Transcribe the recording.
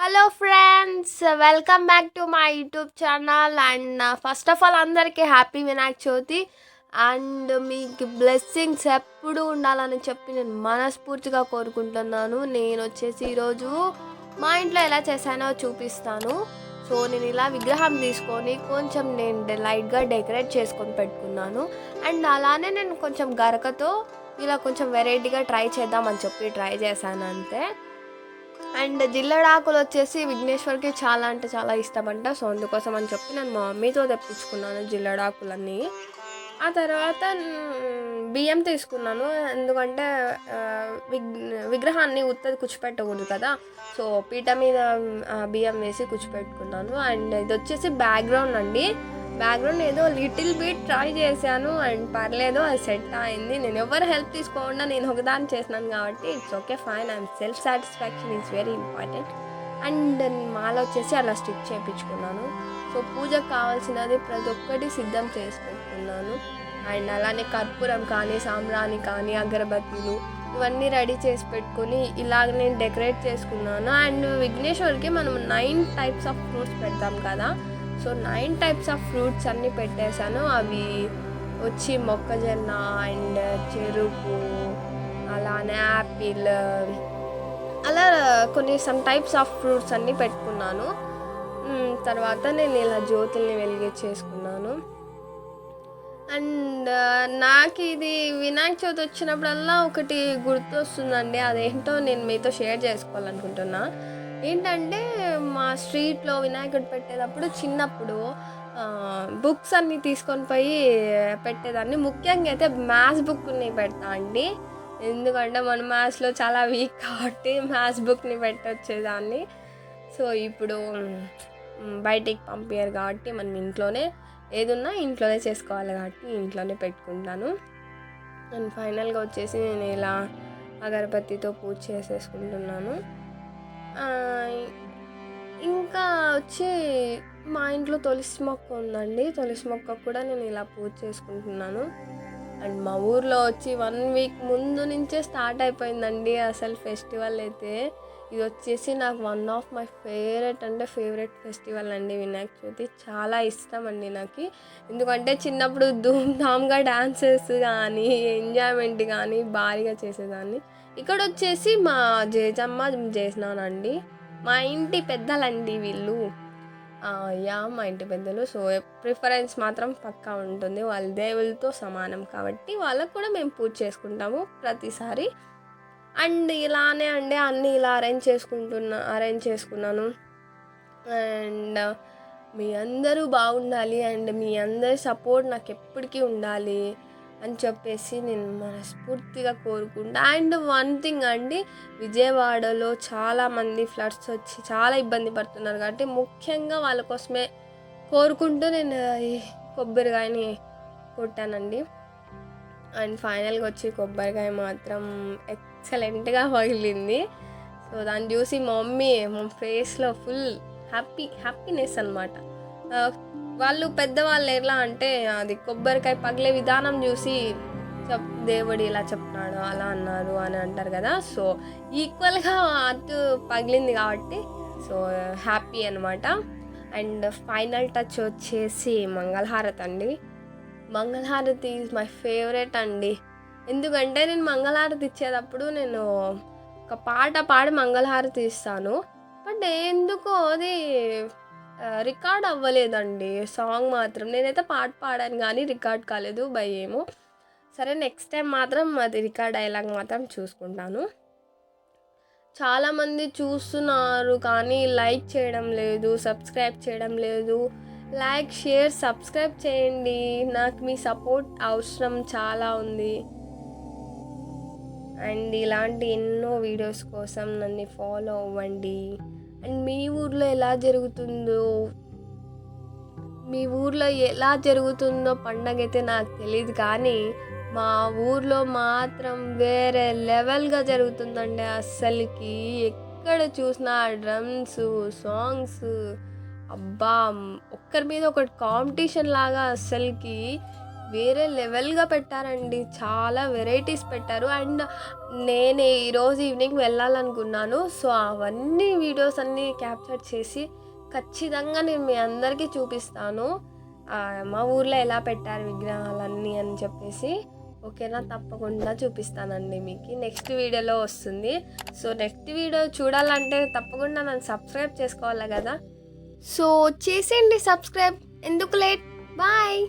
Hello friends, welcome back to my YouTube channel. And first of all అందరికీ happy Vinayaka Chavithi. And మీకు blessings ఎప్పుడు ఉండాలని చెప్పి నేను మనస్ఫూర్తిగా కోరుకుంటున్నాను. నేను వచ్చేసి ఈరోజు మా ఇంట్లో ఎలా చేశానో చూపిస్తాను. సో నేను ఇలా విగ్రహం తీసుకొని కొంచెం నేను లైట్గా డెకరేట్ చేసుకొని పెట్టుకున్నాను. అండ్ అలానే నేను కొంచెం గరకతో ఇలా కొంచెం వెరైటీగా ట్రై చేద్దామని చెప్పి ట్రై చేశాను అంతే. అండ్ జిల్లడాకులు వచ్చేసి విఘ్నేశ్వర్కి చాలా అంటే చాలా ఇష్టమంట. సో అందుకోసం అని చెప్పి నేను మా మమ్మీతో తెప్పించుకున్నాను జిల్లడాకులన్నీ. ఆ తర్వాత బియ్యం తీసుకున్నాను, ఎందుకంటే విగ్రహాన్ని ఉత్తది కూర్చోపెట్టకూడదు కదా. సో పీట మీద బియ్యం వేసి కూర్చోపెట్టుకున్నాను. అండ్ ఇది వచ్చేసి బ్యాక్గ్రౌండ్ అండి. బ్యాక్గ్రౌండ్ ఏదో లిటిల్ బిట్ ట్రై చేశాను అండ్ పర్లేదు, అది సెట్ అయింది. నేను ఎవరు హెల్ప్ తీసుకోకుండా నేను ఒకదాన్ని చేసినాను కాబట్టి it's okay, fine. I'm self satisfaction is very important. And మాల వచ్చేసి అలా స్టిచ్ చేయించుకున్నాను. సో పూజకు కావాల్సినది ప్రతి ఒక్కటి సిద్ధం చేసి పెట్టుకున్నాను. అండ్ అలానే కర్పూరం కానీ సాంబ్రాణి కానీ అగరబత్తీలు ఇవన్నీ రెడీ చేసి పెట్టుకుని ఇలాగ నేను డెకరేట్ చేసుకున్నాను. అండ్ విఘ్నేశ్వర్కి మనం 9 టైప్స్ ఆఫ్ ఫ్రూట్స్ పెడతాం కదా. సో 9 టైప్స్ ఆఫ్ ఫ్రూట్స్ అన్నీ పెట్టేశాను. అవి వచ్చి మొక్కజొన్న అండ్ చెరుకు, అలానే యాపిల్, అలా కొన్ని సమ్ టైప్స్ ఆఫ్ ఫ్రూట్స్ అన్నీ పెట్టుకున్నాను. తర్వాత నేను ఇలా జ్యోతుల్ని వెలిగించేసుకున్నాను. అండ్ నాకు ఇది వినాయక చవితి వచ్చినప్పుడల్లా ఒకటి గుర్తొస్తుందండి. అదేంటో నేను మీతో షేర్ చేసుకోవాలనుకుంటున్నా. ఏంటంటే మా స్ట్రీట్లో వినాయకుడు పెట్టేటప్పుడు చిన్నప్పుడు బుక్స్ అన్నీ తీసుకొని పోయి పెట్టేదాన్ని. ముఖ్యంగా అయితే మ్యాథ్స్ బుక్ని పెడతా అండి, ఎందుకంటే మన మ్యాథ్స్లో చాలా వీక్ కాబట్టి మ్యాథ్స్ బుక్ని పెట్టొచ్చేదాన్ని. సో ఇప్పుడు బయటికి పంపించారు కాబట్టి మనం ఇంట్లోనే ఏదున్నా ఇంట్లోనే చేసుకోవాలి కాబట్టి ఇంట్లోనే పెట్టుకుంటాను. అండ్ ఫైనల్గా వచ్చేసి నేను ఇలా అగరబత్తితో పూజ చేసేసుకుంటున్నాను. ఇంకా వచ్చి మా ఇంట్లో తులసి మొక్క ఉందండి. తులసి మొక్క కూడా నేను ఇలా పూజ చేసుకుంటున్నాను. అండ్ మా ఊర్లో వచ్చి 1 వీక్ ముందు నుంచే స్టార్ట్ అయిపోయిందండి అసలు ఫెస్టివల్ అయితే. ఇది వచ్చేసి నాకు one of my favourite festival అండి వినాయక చవితి. చాలా ఇష్టం అండి నాకు, ఎందుకంటే చిన్నప్పుడు ధూమ్ధామ్గా డాన్సెస్ కానీ ఎంజాయ్మెంట్ కానీ భారీగా చేసేదాన్ని. ఇక్కడ వచ్చేసి మా జేజమ్మ చేసినానండి, మా ఇంటి పెద్దలండి వీళ్ళు. మా ఇంటి పెద్దలు. సో ప్రిఫరెన్స్ మాత్రం పక్కా ఉంటుంది, వాళ్ళ దేవులతో సమానం కాబట్టి వాళ్ళకు కూడా మేము పూజ చేసుకుంటాము ప్రతిసారి. అండ్ ఇలానే అండి అన్నీ ఇలా అరేంజ్ చేసుకున్నాను. అండ్ మీ అందరూ బాగుండాలి అండ్ మీ అందరి సపోర్ట్ నాకు ఎప్పటికీ ఉండాలి అని చెప్పేసి నేను మనస్ఫూర్తిగా కోరుకుంటా. అండ్ వన్ థింగ్ అండి, విజయవాడలో చాలామంది ఫ్లడ్స్ వచ్చి చాలా ఇబ్బంది పడుతున్నారు కాబట్టి ముఖ్యంగా వాళ్ళ కోసమే కోరుకుంటూ నేను ఈ కొబ్బరికాయని కొట్టానండి. అండ్ ఫైనల్గా వచ్చి కొబ్బరికాయ మాత్రం ఎక్సలెంట్గా పగిలింది. సో దాన్ని చూసి మా ఫేస్లో ఫుల్ హ్యాపీనెస్ అనమాట. వాళ్ళు పెద్దవాళ్ళు ఎలా అంటే అది కొబ్బరికాయ పగిలే విధానం చూసి దేవుడు ఇలా చెప్తున్నాడు అలా అన్నారు అని అంటారు కదా. సో ఈక్వల్గా అటు పగిలింది కాబట్టి సో హ్యాపీ అనమాట. అండ్ ఫైనల్ టచ్ వచ్చేసి మంగళహారతి అండి. మంగళహారతి ఈజ్ మై ఫేవరెట్ అండి, ఎందుకంటే నేను మంగళహారతి ఇచ్చేటప్పుడు నేను ఒక పాట పాడి మంగళహారతి ఇస్తాను. బట్ ఎందుకో అది రికార్డ్ అవ్వలేదండి సాంగ్ మాత్రం. నేనైతే పాట పాడాను కానీ రికార్డ్ కాలేదు ఏమో. సరే నెక్స్ట్ టైం మాత్రం అది రికార్డ్ అయ్యేలాగా మాత్రం చూసుకుంటాను. చాలామంది చూస్తున్నారు కానీ లైక్ చేయడం లేదు, సబ్స్క్రైబ్ చేయడం లేదు. లైక్, షేర్, సబ్స్క్రైబ్ చేయండి, నాకు మీ సపోర్ట్ అవసరం చాలా ఉంది. అండ్ ఇలాంటి ఎన్నో వీడియోస్ కోసం నన్ను ఫాలో అవ్వండి. అండ్ మీ ఊర్లో ఎలా జరుగుతుందో పండగ అయితే నాకు తెలియదు, కానీ మా ఊర్లో మాత్రం వేరే లెవెల్గా జరుగుతుందండి. అస్సలకి ఎక్కడ చూసినా డ్రమ్స్, సాంగ్స్, అబ్బా ఒక్కరి మీద ఒకటి కాంపిటీషన్ లాగా అస్సలకి వేరే లెవెల్‌గా పెట్టారండి. చాలా వెరైటీస్ పెట్టారు. అండ్ నేను ఈరోజు ఈవినింగ్ వెళ్ళాలనుకున్నాను. సో, అవన్నీ వీడియోస్ అన్నీ క్యాప్చర్ చేసి ఖచ్చితంగా నేను మీ అందరికీ చూపిస్తాను. మా ఊర్లో ఎలా పెట్టారు విగ్రహాలన్నీ అని చెప్పేసి. ఓకేనా? తప్పకుండా చూపిస్తానండి మీకు. నెక్స్ట్ వీడియోలో వస్తుంది. సో, నెక్స్ట్ వీడియో చూడాలంటే తప్పకుండా నన్ను సబ్స్క్రైబ్ చేసుకోవాలి కదా! సో, చేసేయండి సబ్స్క్రైబ్. ఎందుకు లేట్? బాయ్.